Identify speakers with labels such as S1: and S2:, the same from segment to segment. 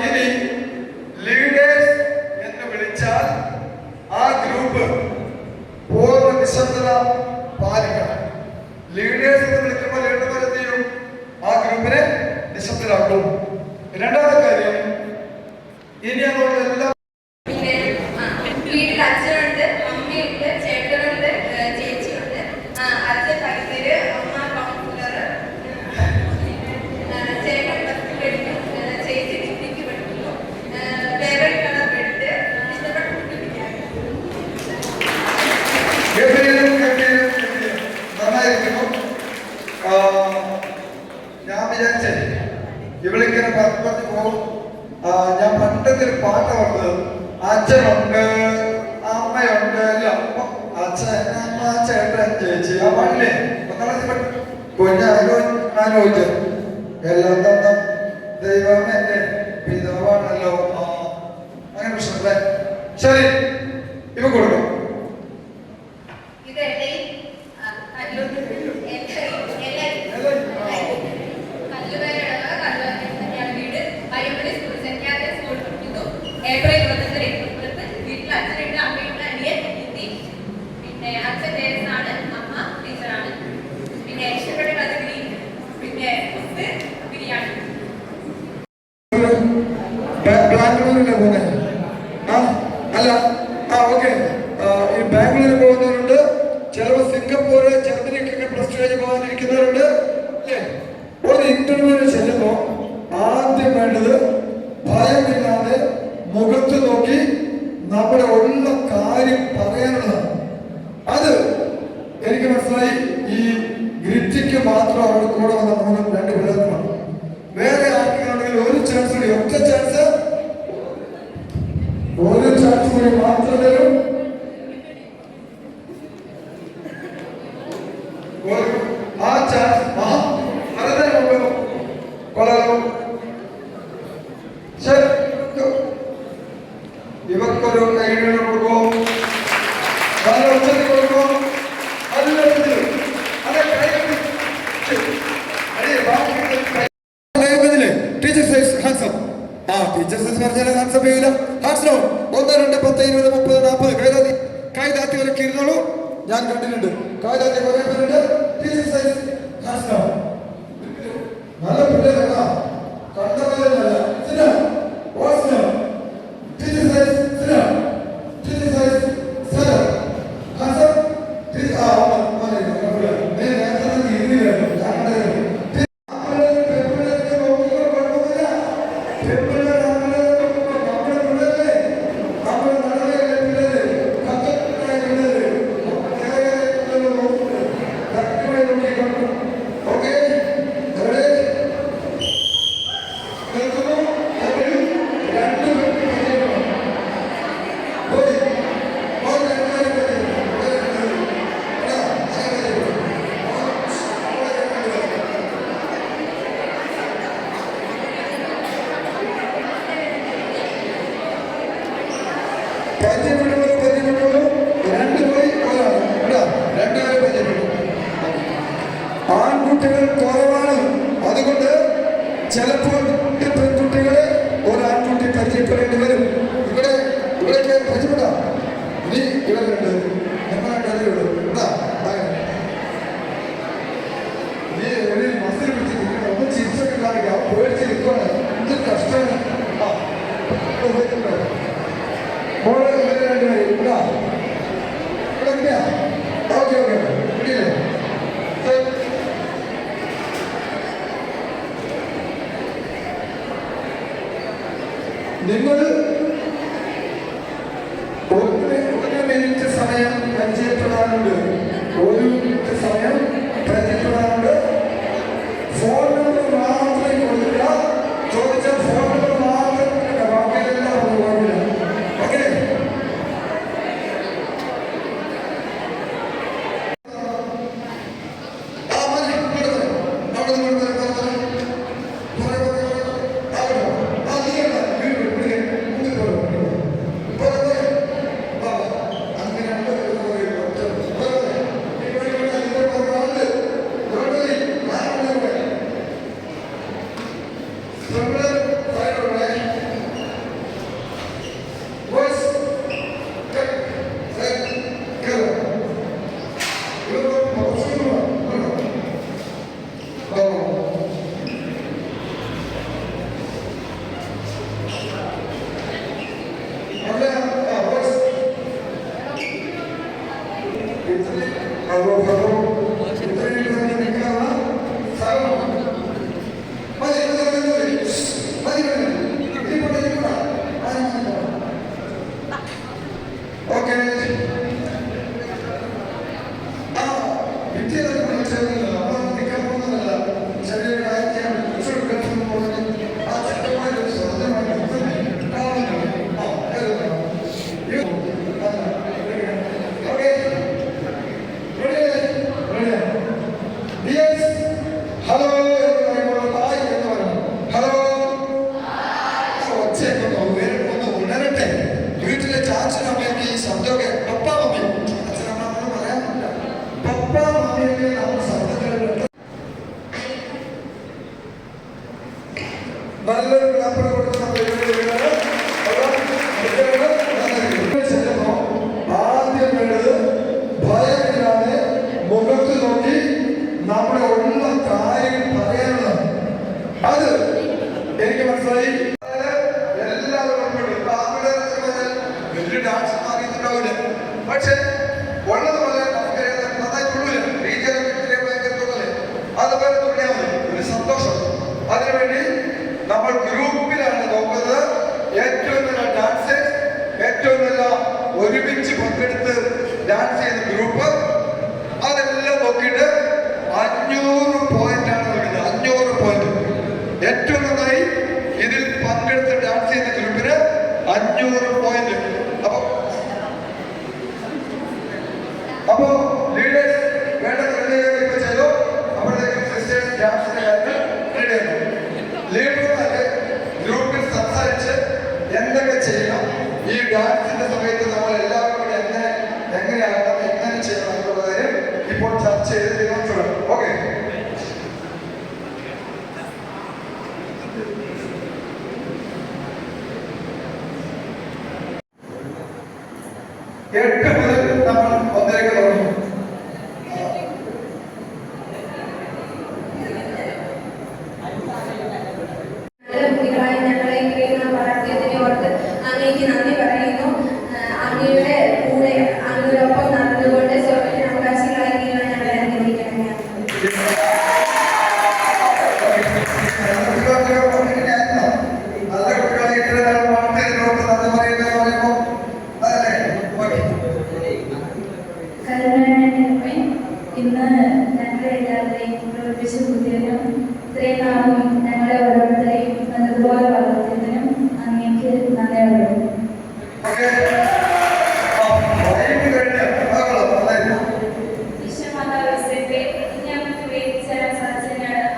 S1: ഇനി ലീഡേഴ്സ് എന്ന് വിളിച്ചാൽ ആ ഗ്രൂപ്പ് പൂർണ്ണ നിശബ്ദത പാലിക്കണം. ലീഡേഴ്സ് എന്ന് വിളിക്കുമ്പോൾ ലീഡർമാർ എന്ത് ചെയ്യും? ആ ഗ്രൂപ്പിനെ നിശബ്ദരാക്കും. രണ്ടാമത്തെ കാര്യം, ഇനി അങ്ങോട്ട് എല്ലാം
S2: വീട്ടിൽ അച്ഛനുണ്ട്, അമ്മയുണ്ട്, ചേട്ടനുണ്ട്, ചേച്ചിയുണ്ട്. അച്ഛൻ പൈസര്, അമ്മ കൗൺസിലർ, ചേട്ടൻ പ്ലസ് പഠിക്കും, ചേച്ചി ഡിഗ്രിക്ക് പഠിക്കുന്നു. ഫേവറേറ്റ് കളർ റെഡ്, ഇഷ്ടപ്പെട്ട ഫുഡ് ബിരിയാണി.
S1: നന്നായിരിക്കുന്നു. ഞാൻ വിചാരിച്ചേ ഇവളിങ്ങനെ പറഞ്ഞു പോകും. ഞാൻ പണ്ടത്തെ ഒരു പാട്ട് ഓർത്തത്, അച്ഛനുണ്ട് അമ്മയുണ്ട് എല്ലാം. അച്ഛൻ അമ്മ ചേട്ടൻ ചേച്ചി ആ പാടില്ലേ കുഞ്ഞാലോചിച്ചു എല്ലാം തന്ന ദൈവം എന്റെ പിതാവാണല്ലോ. അങ്ങനെ പ്രശ്നമല്ലേ? ശരി, ഇവ കൊടുക്കും.
S2: ഏപ്രിൽ 25 വീട്ടിൽ അച്ഛനുണ്ട്, അമ്മയുണ്ട്, അനിയൻ ഹിന്ദി. പിന്നെ അച്ഛൻ നേഴ്സാണ്, അമ്മ ടീച്ചറാണ്. പിന്നെ ഇഷ്ടപ്പെട്ട കഥകളി, പിന്നെ ഫുഡ് ബിരിയാണി.
S1: ബാംഗ്ലൂരിലെ പോകുന്നത് അല്ല ഓക്കെ. ഈ ബാംഗ്ലൂരിൽ പോകുന്നവരുണ്ട്, ചിലപ്പോൾ സിംഗപ്പൂര് ജർമ്മനിക്കൊക്കെ പ്ലസ് ടു കഴിഞ്ഞ് പോകാനിരിക്കുന്നവരുണ്ട് അല്ലേ? ഒരു ഇന്റർവ്യൂവിന് ചെല്ലുമ്പോൾ ആദ്യം വേണ്ടത് ഭയമില്ലാതെ മുഖത്ത് നോക്കി നമ്മുടെ ഉള്ള കാര്യം പറയാനുള്ളതാണ്. അത് എനിക്ക് മനസ്സിലായി. ഈ ഗ്രിറ്റിക്ക് മാത്രം അവിടെ കൂടെ വന്ന മൂന്നും 2 പിള്ളേർക്കുമാണ്. വേറെ ആർക്കാണെങ്കിൽ ഒരു ചാൻസ് കൂടി, ഒറ്റ ചാൻസ്, ഒരു ചാൻസ് കൂടി മാത്രം തരും. ആ ചാൻസ് കൊള്ളാലോ. ശരി, ഇവർക്കൊരു കൈകൾ കൊടുക്കോ, നല്ല ഉച്ചത്തിൽ കൊടുക്കോ. കൈ താത്തി വരക്കി ഇരുന്നോളൂ. ഞാൻ കണ്ടിട്ടുണ്ട് കൈ താത്തി കുറെ പേരുണ്ട്. നല്ല പിള്ളേരാ, കണ്ടവരല്ല. ആൺകുട്ടികൾ കുറവാണ്. അതുകൊണ്ട് ചിലപ്പോൾ പെൺകുട്ടികളെ ഒരു ആൺകുട്ടി പരിചയപ്പെടേണ്ടി വരും. ഇവിടേക്ക് പരിചയപ്പെടാം. നീ ഇവരുണ്ട്, നമ്മളെ കഥയുള്ളൂ. നീ എവിടെയും മസിൽ പിടിച്ച് നിൽക്കണം. ഒന്നും ചിരിച്ചൊക്കെ കാണിക്കാം. പേടിച്ച് നിൽക്കണം. എന്തൊരു കഷ്ടമാണ്. മോളെ ഇവരെ 2 പേര് ഇവിടെ ഓക്കെ ഓക്കെ ഇല്ലേ? നിങ്ങൾ 1 മിനിറ്റ് സമയം പരിചയപ്പെടാനുണ്ട്. 1 മിനിറ്റ് സമയം പരിചയപ്പെടാനുണ്ട്. ഫോൺ നമ്പർ മാത്രമേ കൊടുക്കുക. ചോദിച്ച ഫോൺ നമ്പർ മാത്രം ബാക്കിയെല്ലാം കുഴപ്പമില്ല. ഓക്കെ, നല്ലൊരു ക്ലാപ്പർ കൊടുത്ത് നമ്മൾ ചെല്ലുമ്പോൾ ആദ്യം വേണ്ടത് ഭയമില്ലാതെ മുഖത്ത് നോക്കി നമ്മുടെ ഉള്ള കാര്യം പറയാനുള്ളത്. അത് എനിക്ക് മനസ്സിലായി. എല്ലാവരും വലിയ ഡാൻസ് അറിയുന്നുണ്ടാവില്ല, പക്ഷെ ഉള്ളതുപോലെ അതുപോലെ തുടങ്ങിയാൽ മതി. ഒരു സന്തോഷം. അതിനുവേണ്ടി നമ്മൾ ഗ്രൂപ്പിലാണ് നോക്കുന്നത്. ഏറ്റവും നല്ല ഡാൻസേഴ്സ്, ഏറ്റവും നല്ല ഒരുമിച്ച് പങ്കെടുത്ത് ഡാൻസ് ചെയ്യുന്ന ഗ്രൂപ്പ്, അതെല്ലാം നോക്കിയിട്ട് 500 പോയിന്റാണ് നൽകുന്നത്. 500 പോയിന്റ്. ഏറ്റവും നന്നായി ഇതിൽ പങ്കെടുത്ത് ഡാൻസ് ചെയ്യുന്ന ഗ്രൂപ്പിന് 500 പോയിന്റ്. അപ്പോ ലീഡേഴ്സ് വേണ്ട ക്രമീകരണം ഇപ്പൊ ചെയ്തു. അപ്പോഴത്തേക്കും സിസ്റ്റേഴ്സ് ഡാൻസിന്റെ കാര്യങ്ങൾ റെഡിയാക്കും. ലീഡർമാരെ ഗ്രൂപ്പിൽ സംസാരിച്ച് എന്തൊക്കെ ചെയ്യണം, ഈ ഡാൻസിന്റെ സമയത്ത് നമ്മൾ എല്ലാവരും കൂടി എങ്ങനെയാകണം, എങ്ങനെ ചെയ്യണം എന്നുള്ള കാര്യം ഇപ്പോൾ ചർച്ച ചെയ്ത് തീരുമാനിച്ചോളാം. ഓക്കെ. എട്ട് മുതൽ നമ്മൾ 1:30 തുടങ്ങും.
S3: അങ്ങേക്ക് നന്ദി പറയുന്നു. അങ്ങയുടെ കൂടെ അങ്ങയോടൊപ്പം നടന്നുകൊണ്ട് സ്വർഗത്തിന് അവകാശികളായി തീരാൻ ഞങ്ങളെ അനുഗ്രഹിക്കണമേ. ഇന്ന് ഞങ്ങളെ എല്ലാവരെയും പ്രവർത്തിച്ച് കുട്ടികളും ഇത്രയും നാളും ഞങ്ങളെ ഓരോരുത്തരെയും നല്ലതുപോലെ വളർത്തുന്നതിനും അങ്ങേക്ക് നന്ദി പറയുന്നു.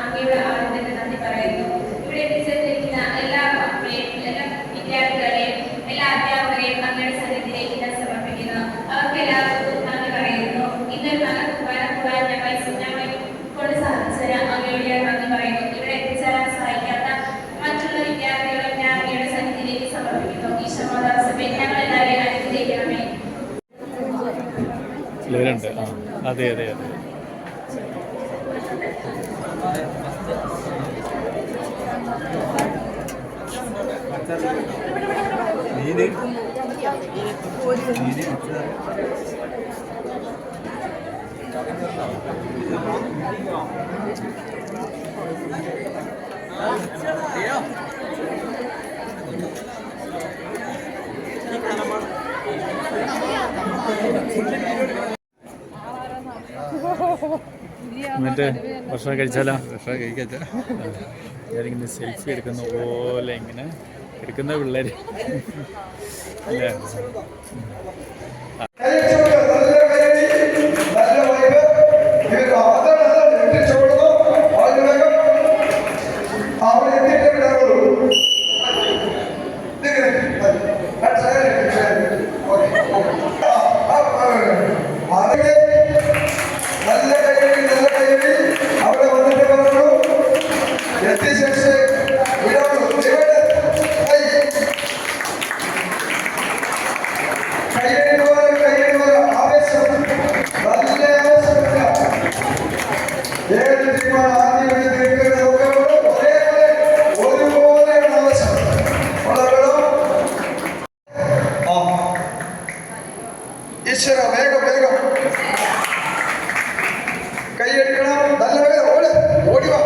S3: അങ്ങയുടെ ആദ്യത്തെ നന്ദി പറയുന്നു. ഇവിടെ എത്തിച്ചേർന്നിരിക്കുന്ന എല്ലാ വിദ്യാർത്ഥികളെയും എല്ലാ അധ്യാപകരെയും അങ്ങയുടെ സന്നിധിയിലേക്ക് ഞാൻ സമർപ്പിക്കുന്നു. അവർക്ക് എല്ലാവർക്കും നന്ദി പറയുന്നു. ഇന്നൊരു നല്ല കൂടാൻ ഞങ്ങളെ കൊണ്ട് സാധിച്ചതിന് അങ്ങയുടെ നന്ദി പറയുന്നു. ഇവിടെ എത്തിച്ചേരാൻ സഹായിക്കാത്ത മറ്റുള്ള വിദ്യാർത്ഥികളെ ഞാൻ അങ്ങയുടെ സന്നിധിയിലേക്ക് സമർപ്പിക്കുന്നു. ഈശോ മാതാസഭയെ ഞങ്ങളെല്ലാവരെയും അനുഗ്രഹിക്കണമേ.
S4: അതെ അതെ അതെ. എന്നിട്ട് ഭക്ഷണം കഴിച്ചാലോ? ഭക്ഷണം കഴിക്കാച്ച ഞാനിങ്ങനെ സെൽഫി എടുക്കുന്ന പോലെ ഇങ്ങനെ എടുക്കുന്ന പിള്ളേർ അല്ലേ? ഈശ്വര വേഗം വേഗം കൈയടിക്കണം. നല്ല വേഗം ഓടിവാ.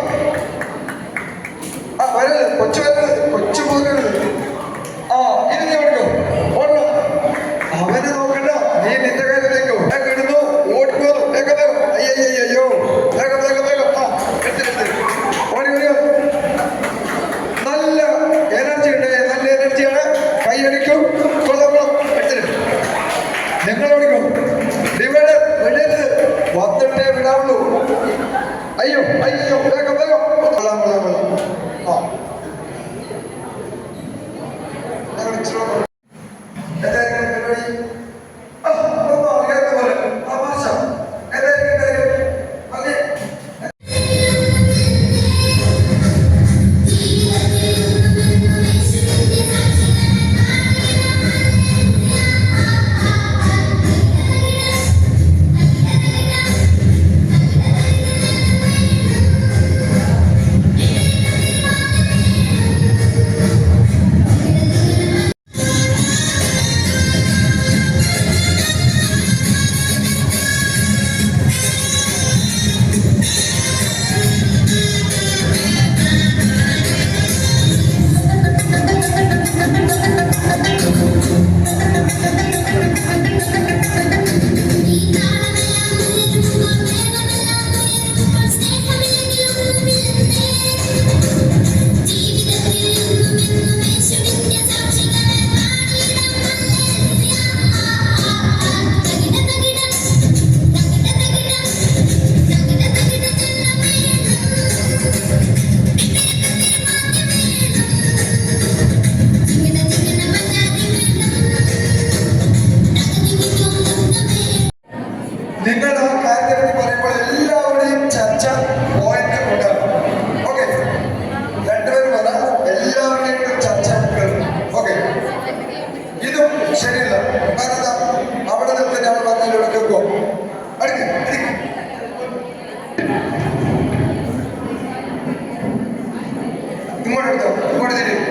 S1: ഇങ്ങോട്ട് എടുത്തോ, ഇങ്ങോട്ട് തിരിയും.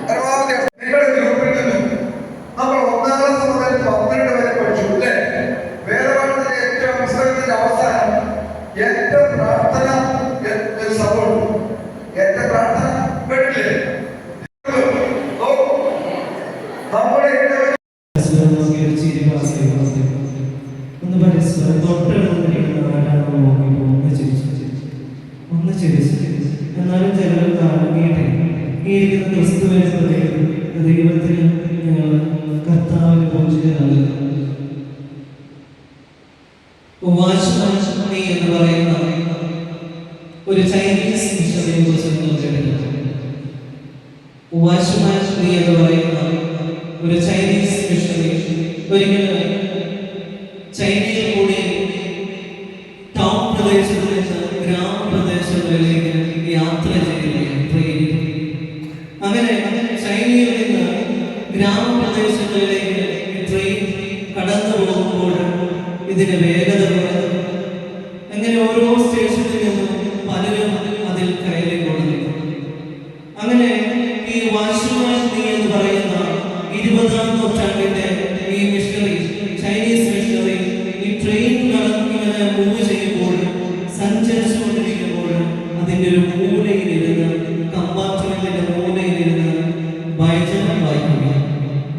S1: പരമാവധി നിങ്ങളുടെ ഗ്രൂപ്പിൽ നിന്നും നമ്മൾ 1ാം ക്ലാസ് മുതൽ 12 വരെ പഠിച്ചു അല്ലേ? വേദപാഠത്തിലെ ഏറ്റവും പുസ്തകത്തിന്റെ അവസാനം എന്റെ പ്രാർത്ഥന സപ്പോർട്ട്, എന്റെ പ്രാർത്ഥന കേട്ടില്ലേ? നമ്മുടെ
S5: ഒന്ന് പരസ്പരം തൊട്ടെടുത്തിരിക്കുന്നവരാണ് നോക്കിയപ്പോൾ ഒന്ന് ചിരിച്ചു. എന്നാലും ചിലർ കാണുകട്ടെ ഈ ഇരിക്കുന്ന ക്രിസ്തുവിനെ ദൈവത്തിന് ഞങ്ങൾ കർത്താവിന് പൂജിതരാണ്. വാശുമാശി എന്ന് പറയുന്ന ഒരു ചൈനീസ് മിഷനെ കുറിച്ച് നിങ്ങൾ കേട്ടിട്ടുണ്ട്. വാശുമാശി എന്ന് പറയുന്ന ഒരു ചൈനീസ് മിഷനെ ഒരിക്കലും ചൈനയിൽ കൂടി ടൗൺ പ്രദേശത്തിൽ നിന്ന് ഗ്രാമപ്രദേശങ്ങളിലേക്ക് യാത്ര ചെയ്യുകയാണ് ട്രെയിനിൽ. അങ്ങനെ ചൈനയിൽ നിന്ന് ഗ്രാമപ്രദേശങ്ങളിലേക്ക് ട്രെയിൻ കടന്നു പോകുമ്പോൾ ഇതിന് വേഗത കുറഞ്ഞു. അങ്ങനെ ഓരോ സ്റ്റേഷനിൽ നിന്നും പലരും അതിൽ കയറി കൊള്ളുന്നു. അങ്ങനെ ഈ വാശുമാശി എന്ന് പറയുന്ന 20ാം നൂറ്റാണ്ടിന്റെ ഈ മിഷണറി, ചൈനീസ് മിഷണറി ഈ ട്രെയിൻ ഇങ്ങനെ മൂവ് ചെയ്യുമ്പോൾ, സഞ്ചരിച്ചുകൊണ്ടിരിക്കുമ്പോൾ അതിൻ്റെ ഒരു മൂലയിലിരുന്ന്, കമ്പാർട്ട്മെന്റിന്റെ മൂലയിലിരുന്ന് ബൈബിൾ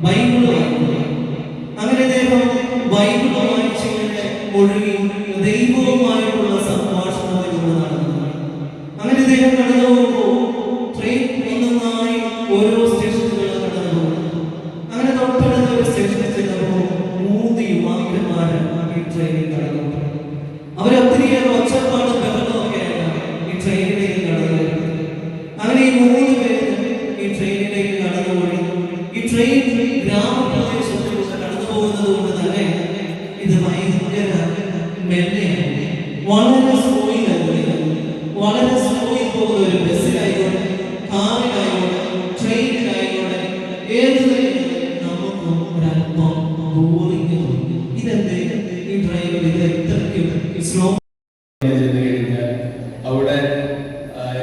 S5: വായിക്കുക. അങ്ങനെ അദ്ദേഹം ബൈബിൾ വായിച്ചിങ്ങനെ ഒഴുകി ദൈവവുമായിട്ടുള്ള സംഭാഷണത്തിലൂടെ നടന്നു. അങ്ങനെ അദ്ദേഹം കടന്നു പോകുമ്പോൾ ട്രെയിൻ ഒന്നൊന്നായി ഓരോ സ്റ്റേഷനുകളും കടന്നു പോകും. അങ്ങനെ തൊട്ടടുത്ത ഒരു സ്റ്റേഷനിൽ ചെന്നപ്പോൾ 3 യുവാക്കന്മാരും ഈ ട്രെയിനിൽ കടന്നു. അവരൊത്തിരിയേറെ ഒച്ചപ്പാടും ബഹളമൊക്കെയാണ് ഈ ട്രെയിനിലേക്ക് കടന്നു വരുന്നത്. അങ്ങനെ ഈ 3 പേര് ഈ ട്രെയിനിലേക്ക് കടന്നുപോയി. ഈ ട്രെയിൻ ഗ്രാമപ്രദേശത്തിലൂടെ കടന്നു പോകുന്നത് കൊണ്ട് തന്നെ ഇത് ഭയങ്കര മെല്ലെയാണ്, വളരെ സ്ലോയിൽ പോകുന്ന ഒരു ബസ്സിലായിക്കോട്ടെ, കാറിലായിക്കോട്ടെ, ട്രെയിനിലായിക്കോട്ടെ, ഏത് നമുക്കും ഒരല്പം ബോറിംഗ് തോന്നും. ഇതെന്തേ ഈ ഡ്രൈവർ ഇത് ഇത്രയ്ക്കും സ്ലോ
S4: അവിടെ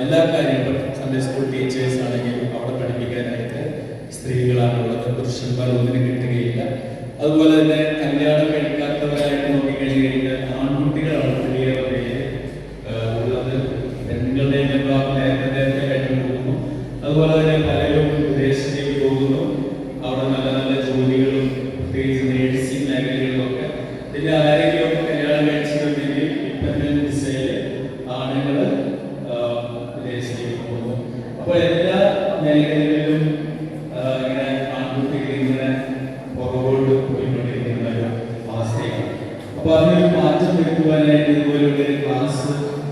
S4: എല്ലാ കാര്യങ്ങളും സൺഡേ സ്കൂൾ ടീച്ചേഴ്സ് ആണെങ്കിലും അവിടെ പഠിപ്പിക്കാനായിട്ട് സ്ത്രീകളാണുള്ളത്, പുരുഷന്മാർ ഒന്നിനും കിട്ടുകയില്ല. അതുപോലെ തന്നെ കല്യാണം കഴിക്കാത്തവരായിട്ട് നോക്കിക്കഴിഞ്ഞു കഴിഞ്ഞാൽ ആൺകുട്ടികളാണ് ഒത്തിരിയേറെ പേര് ഉള്ളത്. പെൺകളുടെ വിവാഹം നേരത്തെ കഴിഞ്ഞു പോകുന്നു. അതുപോലെ തന്നെ പലരും വിദേശത്തേക്ക് പോകുന്നു. അവിടെ നല്ല നല്ല ജോലികളും പ്രത്യേകിച്ച് നേഴ്സിംഗ് മേഖലകളിലും ഒക്കെ. പിന്നെ ആരെങ്കിലും കല്യാണം കഴിച്ചിട്ടുണ്ടെങ്കിൽ ഡിപെൻഡന്റ് വിസയിൽ ആണുങ്ങൾ വിദേശത്തേക്ക് പോകുന്നു. അപ്പോൾ എല്ലാ മേഖലകളിലും ഇങ്ങനെ ആൺകുട്ടികൾ ഇങ്ങനെ പുറകോട്ട് പോയിക്കൊണ്ടിരിക്കുന്ന ഒരു അവസ്ഥയാണ്. അപ്പോൾ അതിനൊരു മാറ്റം വരുത്തുവാനായിട്ട് ഇതുപോലുള്ള ഒരു ക്ലാസ്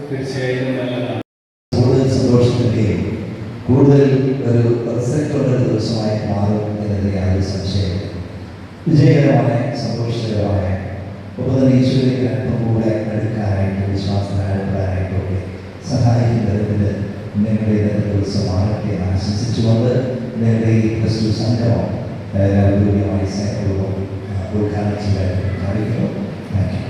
S4: തീർച്ചയായിട്ടും നല്ലതാണ്.
S6: കൂടുതൽ സന്തോഷത്തിൻ്റെയും കൂടുതൽ ഒരു റിസൾട്ടുള്ള ദിവസമായി മാറും എന്നതിൽ യാതൊരു സംശയമില്ല. വിജയകരമായ സന്തോഷകരമായ ഒപ്പം ഈശ്വരയ്ക്ക് അല്പം കൂടെ എടുക്കാനായിട്ട് വിശ്വാസത്തിനടുക്കാനായിട്ടൊക്കെ സഹായിക്കുന്നതിന് നിങ്ങളുടെ ഇന്നത്തെ ദിവസം മാറട്ടെ എന്ന് ആശംസിച്ചുകൊണ്ട് നിങ്ങളുടെ ഈ ക്രിസ്തു സംഗമം ഗൗരവമായി സ്നേഹപൂർവ്വം ഉദ്ഘാടനം ചെയ്യാൻ കാണിക്കുന്നു. Thank you.